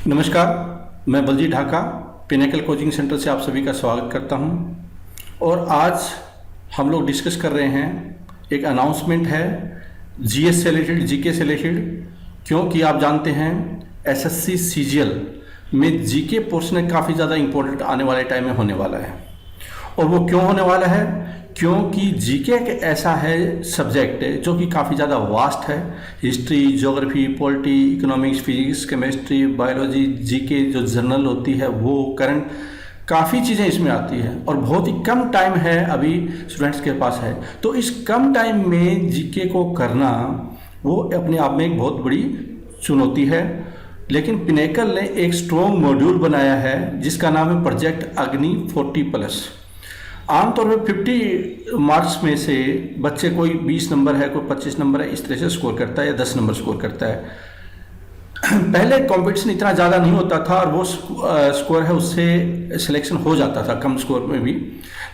नमस्कार, मैं Baljeet Dhaka pinnacle coaching centre से आप सभी का स्वागत करता हूं। और आज हम लोग डिस्कस कर रहे हैं, एक अनाउंसमेंट है जीएस से रिलेटेड, जीके से रिलेटेड। क्योंकि आप जानते हैं एसएससी सीजीएल में जीके पोर्शन काफ़ी ज़्यादा इंपॉर्टेंट आने वाले टाइम में होने वाला है। और वो क्यों होने वाला है? क्योंकि जीके एक ऐसा है सब्जेक्ट जो कि काफ़ी ज़्यादा वास्ट है। History, geography, polity, economics, physics, chemistry, biology, GK जो जनरल होती है वो, करंट, काफ़ी चीज़ें इसमें आती हैं और बहुत ही कम टाइम है अभी स्टूडेंट्स के पास है। तो इस कम टाइम में जीके को करना वो अपने आप में एक बहुत बड़ी चुनौती है। लेकिन पिनेकल ने एक स्ट्रॉन्ग मॉड्यूल बनाया है जिसका नाम है प्रोजेक्ट अग्नि 40+। आमतौर पर 50 मार्क्स में से बच्चे, कोई 20 नंबर है, कोई 25 नंबर है, इस तरह से स्कोर करता है या 10 नंबर स्कोर करता है। पहले कंपटीशन इतना ज़्यादा नहीं होता था और वो स्कोर है उससे सिलेक्शन हो जाता था कम स्कोर में भी।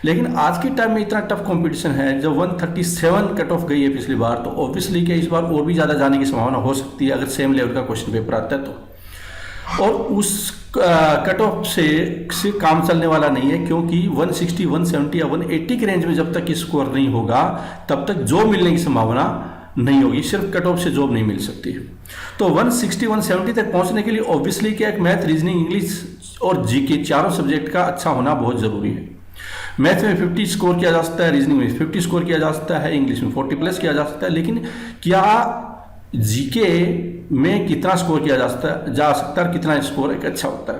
लेकिन आज के टाइम में इतना टफ कंपटीशन है, जब 137 कट ऑफ गई है पिछली बार, तो ऑब्वियसली कि इस बार और भी ज़्यादा जाने की संभावना हो सकती है अगर सेम लेवल का क्वेश्चन पेपर आता है तो। और उस कट ऑफ से काम चलने वाला नहीं है, क्योंकि 160, 170 या 180 के रेंज में जब तक स्कोर नहीं होगा तब तक जॉब मिलने की संभावना नहीं होगी। सिर्फ कट ऑफ से जॉब नहीं मिल सकती। तो 160, 170 तक पहुंचने के लिए ऑब्वियसली क्या, एक मैथ, रीजनिंग, इंग्लिश और जीके चारों सब्जेक्ट का अच्छा होना बहुत ज़रूरी है। मैथ में 50 स्कोर किया जा सकता है, रीजनिंग में 50 स्कोर किया जा सकता है, इंग्लिश में 40+ किया जा सकता है। लेकिन क्या जीके में कितना स्कोर किया जा सकता है, कितना स्कोर एक अच्छा होता है?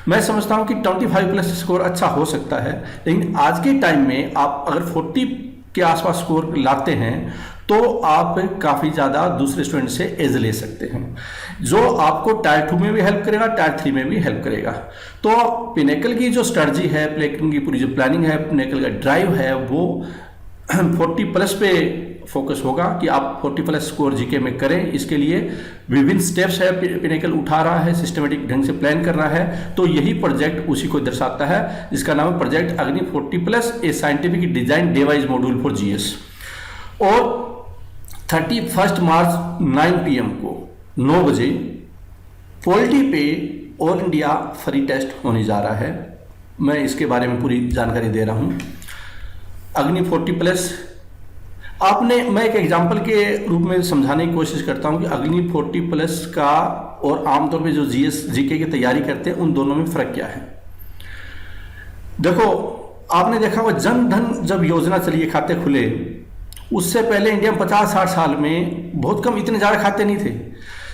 मैं समझता हूं कि 25+ स्कोर अच्छा हो सकता है। लेकिन आज के टाइम में आप अगर 40 के आसपास स्कोर लाते हैं तो आप काफ़ी ज़्यादा दूसरे स्टूडेंट से एज ले सकते हैं, जो आपको टायर 2 में भी हेल्प करेगा, टायर 3 में भी हेल्प करेगा। तो पिनेकल की जो स्ट्रेटजी है, पिनेकल की पूरी जो प्लानिंग है, पिनेकल का ड्राइव है, वो 40+ पे फोकस होगा कि आप 40+ स्कोर जीके में करें। इसके लिए विभिन्न स्टेप्स है पिनेकल उठा रहा है, सिस्टमेटिक ढंग से प्लान कर रहा है। तो यही प्रोजेक्ट उसी को दर्शाता है, जिसका नाम है प्रोजेक्ट अग्नि 40+, ए scientific design device module for GS. और 31 मार्च 9 PM को 9 बजे पॉलिटी पे ऑल इंडिया फ्री टेस्ट होने जा रहा है। मैं इसके बारे में पूरी जानकारी दे रहा हूँ। अग्नि 40+, मैं एक एग्जांपल के रूप में समझाने की कोशिश करता हूं कि अग्नि 40+ का और आमतौर पे जो जीएस जीके की तैयारी करते हैं उन दोनों में फर्क क्या है। देखो, आपने देखा वो जन धन जब योजना चली है, खाते खुले, उससे पहले इंडिया में 50-60 साल में बहुत कम, इतने ज़्यादा खाते नहीं थे।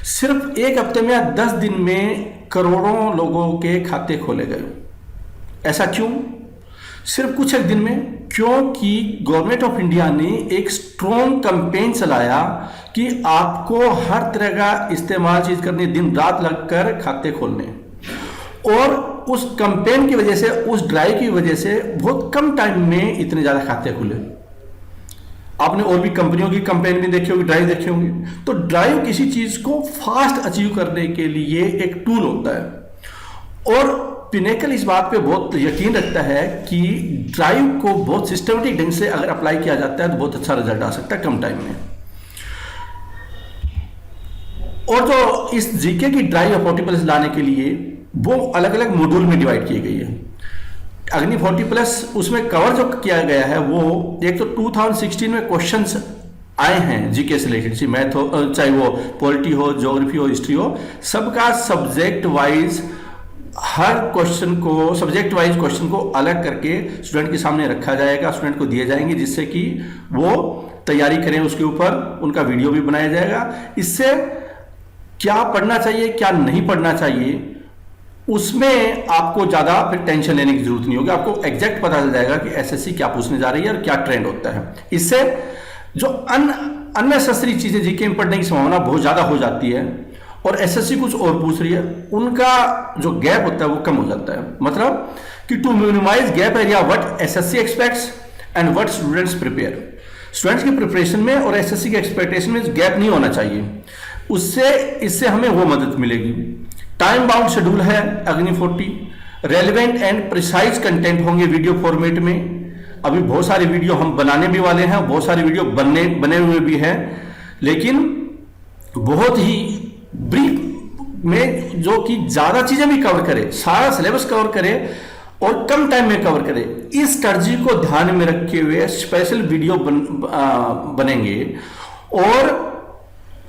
सिर्फ एक हफ्ते में या 10 दिन में करोड़ों लोगों के खाते खोले गए। ऐसा क्यों? सिर्फ कुछ एक दिन में, क्योंकि गवर्नमेंट ऑफ इंडिया ने एक स्ट्रॉन्ग कैंपेन चलाया कि आपको हर तरह का इस्तेमाल चीज करनी, दिन रात लगकर खाते खोलने। और उस कैंपेन की वजह से, उस ड्राइव की वजह से बहुत कम टाइम में इतने ज्यादा खाते खुले। आपने और भी कंपनियों की कैंपेन भी देखी होगी, ड्राइव देखी होंगी। तो ड्राइव किसी चीज को फास्ट अचीव करने के लिए एक टूल होता है। और पिनेकल इस बात पे बहुत यकीन रखता है कि ड्राइव को बहुत सिस्टमेटिक ढंग से अगर अप्लाई किया जाता है तो बहुत अच्छा रिजल्ट आ सकता है कम टाइम में। और जो इस जीके की ड्राइव 40+ लाने के लिए वो अलग अलग मॉड्यूल में डिवाइड की गई है। अग्नि 40+ उसमें कवर जो किया गया है वो, एक तो 2016 में क्वेश्चंस आए हैं जीके से रिलेटेड, मैथ हो, चाहे वो पॉलिटी हो, ज्योग्राफी हो, हिस्ट्री हो, सबका सब्जेक्ट वाइज, हर क्वेश्चन को, सब्जेक्ट वाइज क्वेश्चन को अलग करके स्टूडेंट के सामने रखा जाएगा, स्टूडेंट को दिए जाएंगे, जिससे कि वो तैयारी करें। उसके ऊपर उनका वीडियो भी बनाया जाएगा। इससे क्या पढ़ना चाहिए, क्या नहीं पढ़ना चाहिए, उसमें आपको ज़्यादा फिर टेंशन लेने की जरूरत नहीं होगी। आपको एग्जैक्ट पता चल जाएगा कि एसएससी क्या पूछने जा रही है और क्या ट्रेंड होता है। इससे जो अननेसेसरी चीज़ें जीके में पढ़ने की संभावना बहुत ज़्यादा हो जाती है और एसएससी कुछ और पूछ रही है, उनका जो गैप होता है वो कम हो जाता है। मतलब कि to minimise gap area what SSC expects and what students prepare, students की प्रिपरेशन में और एसएससी के एक्सपेक्टेशन में गैप नहीं होना चाहिए। इससे हमें वो मदद मिलेगी। टाइम बाउंड शेड्यूल है अग्नि 40, रेलिवेंट एंड प्रिसाइज कंटेंट होंगे वीडियो फॉर्मेट में। अभी बहुत सारे वीडियो हम बनाने भी वाले हैं, बहुत सारे वीडियो बने हुए भी हैं, लेकिन बहुत ही ब्रीफ में जो कि ज्यादा चीजें भी कवर करे, सारा सिलेबस कवर करे और कम टाइम में कवर करे, इस स्ट्रेटजी को ध्यान में रखे हुए स्पेशल वीडियो बनेंगे और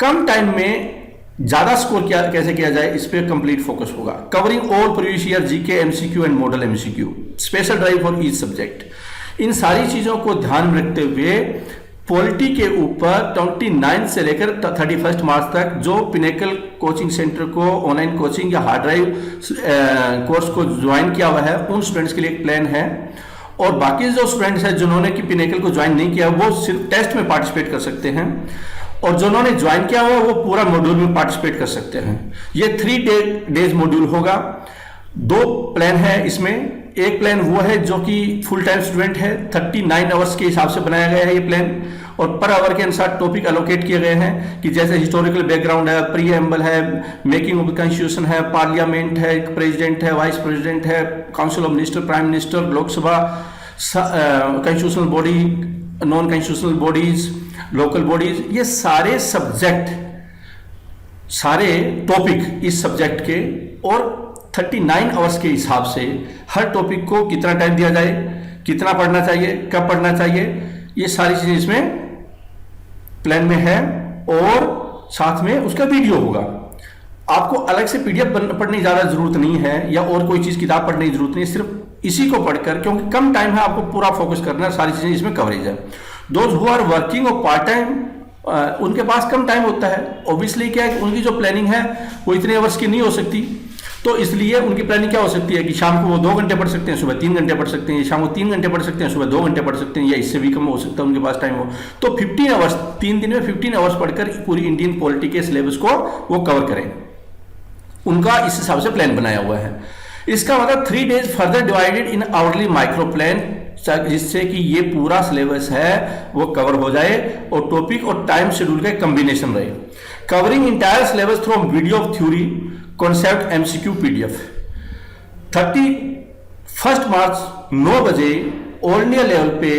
कम टाइम में ज्यादा स्कोर कैसे किया जाए इस पे कंप्लीट फोकस होगा। Covering all previous year GK, MCQ and model MCQ, special drive for each subject. इन सारी चीजों को ध्यान में रखते हुए पॉलिटी के ऊपर 29 से लेकर 31 मार्च तक जो पिनेकल कोचिंग सेंटर को ऑनलाइन कोचिंग या हार्ड ड्राइव कोर्स को ज्वाइन किया हुआ है उन स्टूडेंट्स के लिए एक प्लान है। और बाकी जो स्टूडेंट्स हैं जिन्होंने कि पिनेकल को ज्वाइन नहीं किया वो सिर्फ टेस्ट में पार्टिसिपेट कर सकते हैं और जिन्होंने ज्वाइन किया हुआ वो पूरा मॉड्यूल में पार्टिसिपेट कर सकते हैं। ये 3 डेज मॉड्यूल होगा। 2 प्लान है इसमें। एक प्लान वो है जो कि फुल टाइम स्टूडेंट है, 39 आवर्स के हिसाब से बनाया गया है ये प्लान और पर आवर के अनुसार टॉपिक एलोकेट किए गए हैं कि जैसे हिस्टोरिकल बैकग्राउंड है, प्रीएम्बल है, मेकिंग ऑफ द कॉन्स्टिट्यूशन है, पार्लियामेंट है, प्रेसिडेंट है, वाइस प्रेसिडेंट है, council of minister, prime minister, Lok Sabha, constitutional body, non constitutional bodies, local bodies, ये सारे सब्जेक्ट, सारे टॉपिक इस सब्जेक्ट के और 39 आवर्स के हिसाब से हर टॉपिक को कितना टाइम दिया जाए, कितना पढ़ना चाहिए, कब पढ़ना चाहिए, ये सारी चीजें इसमें प्लान में है और साथ में उसका वीडियो होगा। आपको अलग से पीडीएफ पढ़ने की ज्यादा जरूरत नहीं है या और कोई चीज किताब पढ़ने की जरूरत नहीं है, सिर्फ इसी को पढ़कर, क्योंकि कम टाइम है, आपको पूरा फोकस करना है, सारी चीजें इसमें कवरेज है। दोज हु आर वर्किंग और पार्ट टाइम, उनके पास कम टाइम होता है, ऑब्वियसली क्या है उनकी जो प्लानिंग है वो इतने आवर्स की नहीं हो सकती, तो इसलिए उनकी प्लानिंग क्या हो सकती है कि शाम को वो 2 घंटे पढ़ सकते हैं, सुबह 3 घंटे पढ़ सकते हैं, शाम को 3 घंटे पढ़ सकते हैं, सुबह 2 घंटे पढ़ सकते हैं, या इससे भी कम हो सकता है उनके पास टाइम हो। तो 15 आवर्स, 3 दिन में 15 आवर्स पढ़कर पूरी इंडियन पॉलिटी के सिलेबस को वो कवर करें, उनका इस हिसाब से प्लान बनाया हुआ है। इसका मतलब 3 days further divided in hourly micro plan, जिससे कि ये पूरा सिलेबस है वो कवर हो जाए और टॉपिक और टाइम शेड्यूल का कॉम्बिनेशन रहे। Covering entire syllabus through video of theory, concept, MCQ, PDF. 31 मार्च 9 बजे ऑल इंडिया लेवल पे,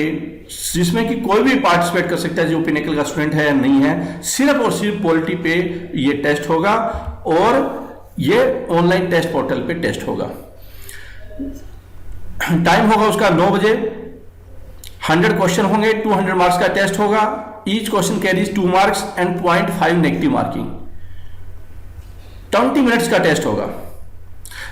जिसमें कि कोई भी पार्टिसिपेट कर सकता है जो पिनेकल का स्टूडेंट है या नहीं है, सिर्फ और सिर्फ पॉलिटी पे ये टेस्ट होगा और ये ऑनलाइन टेस्ट पोर्टल पे टेस्ट होगा। टाइम होगा उसका 9 बजे। 100 क्वेश्चन होंगे, 200 मार्क्स का टेस्ट होगा। Each question carries 2 marks and 0.5 negative marking. 20 minutes का टेस्ट होगा।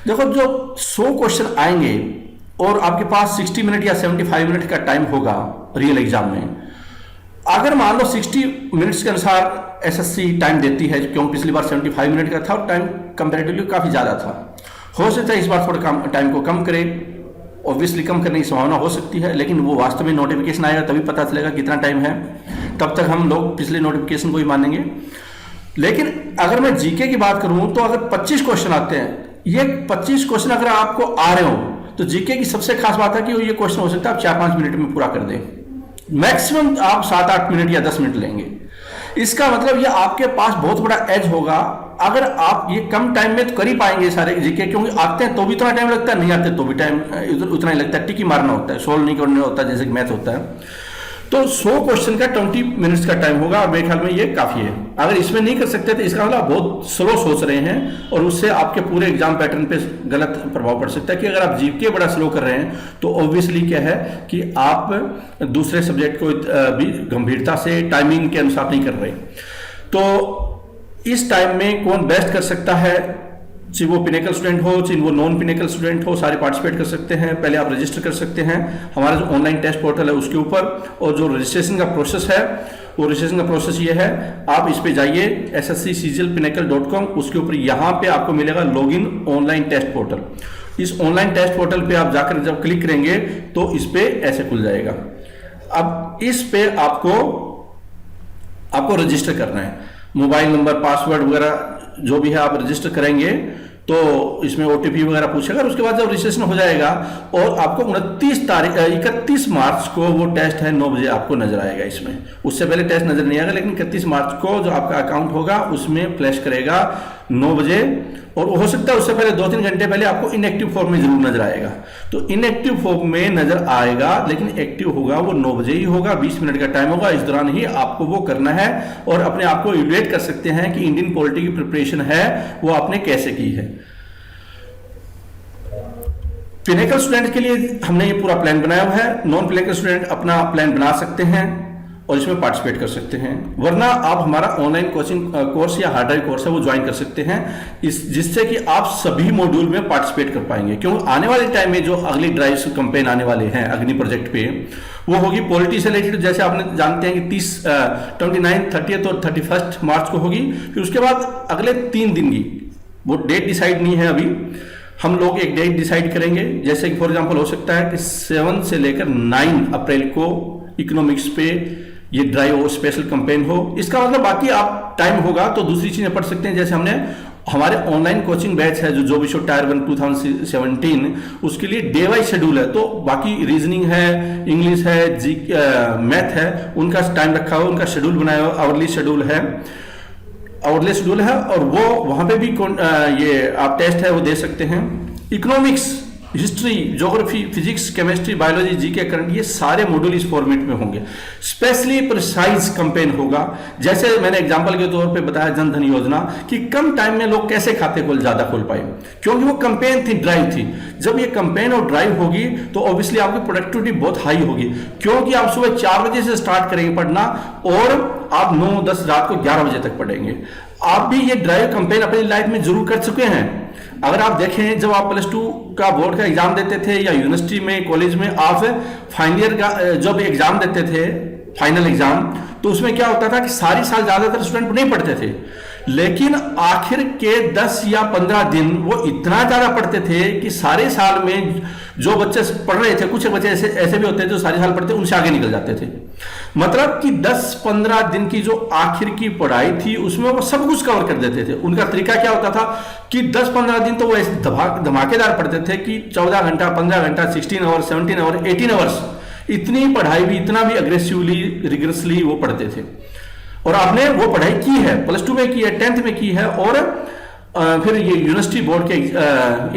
देखो, जो 100 क्वेश्चन आएंगे और आपके पास 60 मिनट या 75 मिनट का टाइम होगा रियल एग्जाम में, अगर मान लो 60 मिनट्स के अनुसार एसएससी टाइम देती है, क्योंकि पिछली बार 75 मिनट का था और टाइम कंपैरेटिवली काफी ज्यादा था, हो सकता है इस बार थोड़ा टाइम को कम करे। ऑब्वियसली कम करने की संभावना हो सकती है, लेकिन वो वास्तव में नोटिफिकेशन आएगा तभी पता चलेगा कितना टाइम है। तब तक हम लोग पिछले नोटिफिकेशन को ही मानेंगे। लेकिन अगर मैं जीके की बात करूं तो अगर 25 क्वेश्चन आते हैं, ये 25 क्वेश्चन अगर आपको आ रहे हो तो जीके की सबसे खास बात है कि ये क्वेश्चन हो सकता है आप 4-5 मिनट में पूरा कर दें। मैक्सिमम आप 7-8 मिनट या 10 मिनट लेंगे। इसका मतलब ये आपके पास बहुत बड़ा एज होगा अगर आप ये कम टाइम में तो कर ही पाएंगे सारे जीके, क्योंकि आते हैं तो भी इतना टाइम लगता है, नहीं आते तो भी टाइम उतना ही लगता है, टिक ही मारना होता है, सोल्व नहीं करना होता जैसे कि मैथ होता है। तो 100 क्वेश्चन का 20 मिनट्स का टाइम होगा, मेरे ख्याल में ये काफी है। अगर इसमें नहीं कर सकते तो इसका मतलब बहुत स्लो सोच रहे हैं और उससे आपके पूरे एग्जाम पैटर्न पे गलत प्रभाव पड़ सकता है। कि अगर आप जीके बड़ा स्लो कर रहे हैं तो ऑब्वियसली क्या है कि आप दूसरे सब्जेक्ट को भी गंभीरता से टाइमिंग के अनुसार नहीं कर रहे। तो इस टाइम में कौन बेस्ट कर सकता है, चाहे वो पिनेकल स्टूडेंट हो चाहे वो नॉन पिनेकल स्टूडेंट हो, सारे पार्टिसिपेट कर सकते हैं। पहले आप रजिस्टर कर सकते हैं हमारा जो ऑनलाइन टेस्ट पोर्टल है उसके ऊपर, और जो रजिस्ट्रेशन का प्रोसेस है वो रजिस्ट्रेशन का प्रोसेस ये है, आप इस पे जाइए ssccglpinnacle.com, उसके ऊपर यहाँ पे आपको मिलेगा लॉगिन ऑनलाइन टेस्ट पोर्टल। इस ऑनलाइन टेस्ट पोर्टल पे आप जाकर जब क्लिक करेंगे तो इस पे ऐसे खुल जाएगा। अब इस पे आपको रजिस्टर करना है, मोबाइल नंबर, पासवर्ड वगैरह जो भी है आप रजिस्टर करेंगे तो इसमें ओटीपी वगैरह पूछेगा। और उसके बाद जब रजिस्ट्रेशन हो जाएगा और आपको 31 मार्च को वो टेस्ट है 9 बजे आपको नजर आएगा। इसमें उससे पहले टेस्ट नजर नहीं आएगा, लेकिन 31 मार्च को जो आपका अकाउंट होगा उसमें फ्लैश करेगा 9 बजे, और हो सकता है उससे पहले 2-3 घंटे पहले आपको इनएक्टिव फॉर्म में जरूर नजर आएगा। तो इनएक्टिव फॉर्म में नजर आएगा, लेकिन एक्टिव होगा वो 9 बजे ही होगा, 20 मिनट का टाइम होगा। इस दौरान ही आपको वो करना है और अपने आप को इवैल्यूएट कर सकते हैं कि इंडियन पॉलिटी की प्रिपरेशन है वो आपने कैसे की है। पिनेकल स्टूडेंट के लिए हमने ये पूरा प्लान बनाया हुआ है। नॉन पिनेकल स्टूडेंट अपना प्लान बना सकते हैं और इसमें पार्टिसिपेट कर सकते हैं, वरना आप हमारा ऑनलाइन कोचिंग कोर्स या हार्ड ड्राइव कोर्स है वो ज्वाइन कर सकते हैं, जिससे कि आप सभी मॉड्यूल में पार्टिसिपेट कर पाएंगे। क्योंकि आने वाले टाइम में जो अगली ड्राइव कैंपेन आने वाले हैं अग्नि प्रोजेक्ट पे, वो होगी पॉलिटी से रिलेटेड। जैसे आपने जानते हैं कि 29, 30 और 31 मार्च को होगी। फिर उसके बाद अगले 3 दिन की, वो डेट डिसाइड नहीं है अभी, हम लोग एक डेट डिसाइड करेंगे। जैसे कि फॉर एग्जांपल हो सकता है कि 7 से लेकर 9 अप्रैल को इकोनॉमिक्स पे ये ड्राइव हो, स्पेशल कैंपेन हो। इसका मतलब बाकी आप टाइम होगा तो दूसरी चीजें पढ़ सकते हैं। जैसे हमने हमारे ऑनलाइन कोचिंग बैच है जो भी शो टायर 1 2017, उसके लिए डे वाइज शेड्यूल है। तो बाकी रीजनिंग है, इंग्लिश है, मैथ है, उनका टाइम रखा हुआ, उनका शेड्यूल बनाया हुआ, आवरली शेड्यूल है और वो वहां पे भी ये आप टेस्ट है वो दे सकते हैं। Economics, history, geography, physics, chemistry, biology, GK, current, ये सारे मॉड्यूल इस फॉर्मेट में होंगे। स्पेशली प्रिसाइज कैंपेन होगा। जैसे मैंने एग्जांपल के तौर पे बताया जन धन योजना कि कम टाइम में लोग कैसे खाते ज्यादा खोल पाए, क्योंकि वो कैंपेन थी, ड्राइव थी। जब ये कैंपेन और ड्राइव होगी तो ऑब्वियसली आपकी प्रोडक्टिविटी बहुत हाई होगी, क्योंकि आप सुबह 4 बजे से स्टार्ट करेंगे पढ़ना और आप 9-10 रात को 11 बजे तक पढ़ेंगे। आप भी ये ड्राइव कैंपेन अपनी लाइफ में जरूर कर चुके हैं। अगर आप देखें, जब आप +2 का बोर्ड का एग्जाम देते थे या यूनिवर्सिटी में, कॉलेज में आप फाइनल ईयर का जब एग्जाम देते थे, फाइनल एग्जाम, तो उसमें क्या होता था कि सारी साल ज्यादातर स्टूडेंट नहीं पढ़ते थे, लेकिन आखिर के 10 या 15 दिन वो इतना ज्यादा पढ़ते थे कि सारे साल में जो बच्चे पढ़ रहे थे, कुछ बच्चे ऐसे भी होते थे जो सारे साल पढ़ते, उनसे आगे निकल जाते थे। मतलब कि 10-15 दिन की जो आखिर की पढ़ाई थी उसमें वो सब कुछ कवर कर देते थे। उनका तरीका क्या होता था कि 10-15 दिन तो वो ऐसे धमाकेदार पढ़ते थे कि 14 घंटा, 15 घंटा, 16 आवर, 17 आवर, 18 आवर्स, इतनी पढ़ाई भी, इतना भी अग्रेसिवली, रिग्रेसली वो पढ़ते थे। और आपने वो पढ़ाई की है, +2 में की है, 10th में की है, और फिर ये यूनिवर्सिटी बोर्ड के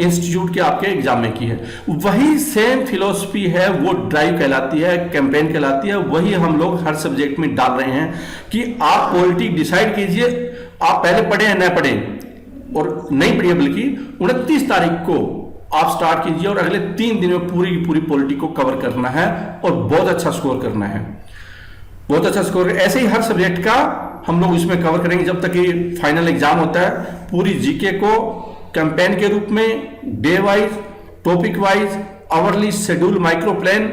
इंस्टीट्यूट के आपके एग्जाम में की है। वही सेम फिलॉसफी है, वो ड्राइव कहलाती है, कैंपेन कहलाती है। वही हम लोग हर सब्जेक्ट में डाल रहे हैं कि आप पॉलिटी डिसाइड कीजिए, आप पहले पढ़े या न पढ़े, और नहीं पढ़िए, बल्कि 29 तारीख को आप स्टार्ट कीजिए और अगले 3 दिन में पूरी की पूरी पॉलिटी को कवर करना है और बहुत अच्छा स्कोर करना है, बहुत अच्छा स्कोर। ऐसे ही हर सब्जेक्ट का हम लोग इसमें कवर करेंगे जब तक ये फाइनल एग्जाम होता है। पूरी जीके को कैंपेन के रूप में day wise, topic wise, hourly schedule, micro plan,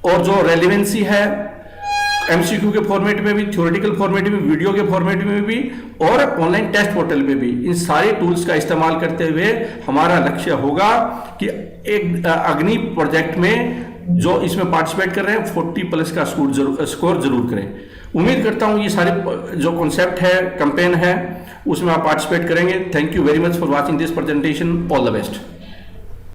और जो रेलिवेंसी है एमसीक्यू के फॉर्मेट में भी, थ्योरेटिकल फॉर्मेट में, वीडियो के फॉर्मेट में भी, और ऑनलाइन टेस्ट पोर्टल पे भी, इन सारे टूल्स का इस्तेमाल करते हुए हमारा लक्ष्य होगा कि एक अग्नि प्रोजेक्ट में जो इसमें पार्टिसिपेट कर रहे हैं 40+ का स्कोर जरूर करें। उम्मीद करता हूं ये सारे जो कॉन्सेप्ट है, कैंपेन है, उसमें आप पार्टिसिपेट करेंगे। Thank you very much for watching this presentation. All the best.